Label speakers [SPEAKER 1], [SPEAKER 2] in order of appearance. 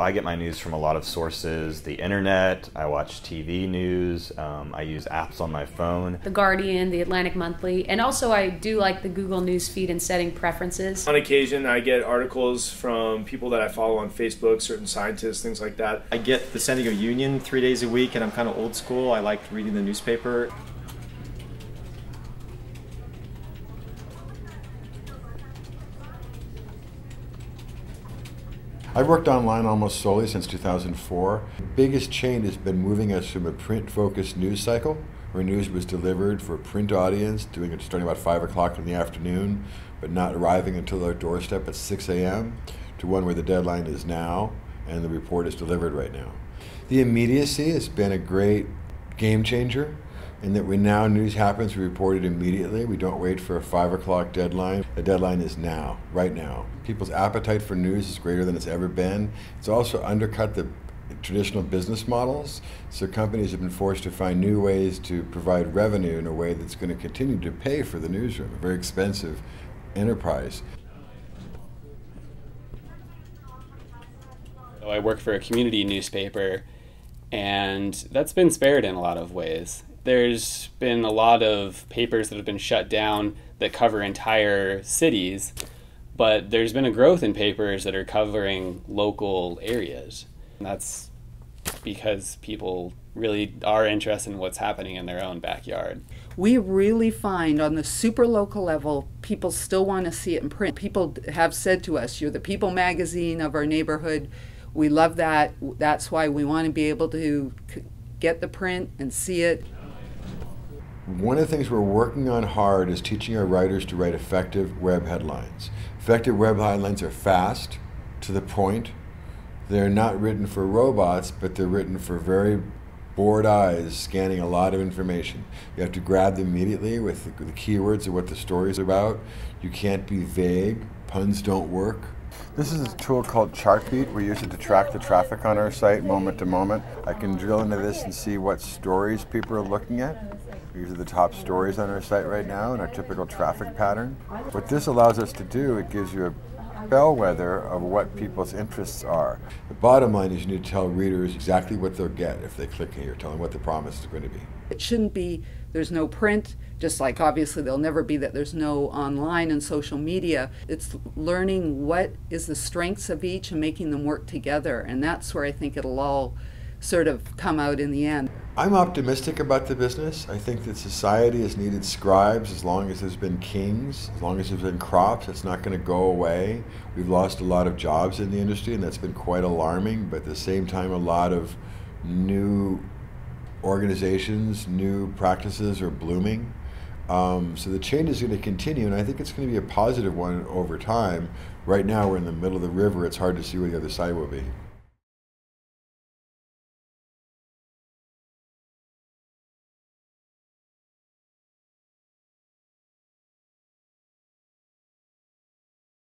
[SPEAKER 1] I get my news from a lot of sources, the internet, I watch TV news, I use apps on my phone.
[SPEAKER 2] The Guardian, the Atlantic Monthly, and also I do like the Google News feed and setting preferences.
[SPEAKER 3] On occasion, I get articles from people that I follow on Facebook, certain scientists, things like that.
[SPEAKER 4] I get the San Diego Union 3 days a week, and I'm kind of old school. I like reading the newspaper.
[SPEAKER 5] I've worked online almost solely since 2004. The biggest change has been moving us from a print-focused news cycle, where news was delivered for a print audience, doing it starting about 5 o'clock in the afternoon, but not arriving until our doorstep at 6 a.m., to one where the deadline is now, and the report is delivered right now. The immediacy has been a great game changer, in that when now news happens, we report it immediately. We don't wait for a 5 o'clock deadline. The deadline is now, right now. People's appetite for news is greater than it's ever been. It's also undercut the traditional business models, so companies have been forced to find new ways to provide revenue in a way that's going to continue to pay for the newsroom, a very expensive enterprise.
[SPEAKER 6] I work for a community newspaper, and that's been spared in a lot of ways. There's been a lot of papers that have been shut down that cover entire cities, but there's been a growth in papers that are covering local areas. And that's because people really are interested in what's happening in their own backyard.
[SPEAKER 7] We really find on the super local level, people still want to see it in print. People have said to us, "You're the People magazine of our neighborhood." We love that. That's why we want to be able to get the print and see it.
[SPEAKER 5] One of the things we're working on hard is teaching our writers to write effective web headlines. Effective web headlines are fast, to the point. They're not written for robots, but they're written for very bored eyes scanning a lot of information. You have to grab them immediately with the keywords of what the story's about. You can't be vague. Puns don't work. This is a tool called Chartbeat. We use it to track the traffic on our site moment to moment. I can drill into this and see what stories people are looking at. These are the top stories on our site right now and our typical traffic pattern. What this allows us to do, it gives you a bellwether of what people's interests are. The bottom line is you need to tell readers exactly what they'll get if they click here, tell them what the promise is going to be.
[SPEAKER 7] It shouldn't be there's no print, just like obviously there'll never be that there's no online and social media. It's learning what is the strengths of each and making them work together, and that's where I think it'll all sort of come out in the end.
[SPEAKER 5] I'm optimistic about the business. I think that society has needed scribes as long as there's been kings, as long as there's been crops. It's not going to go away. We've lost a lot of jobs in the industry, and that's been quite alarming, but at the same time a lot of new organizations, new practices are blooming. So the change is going to continue, and I think it's going to be a positive one over time. Right now we're in the middle of the river. It's hard to see where the other side will be.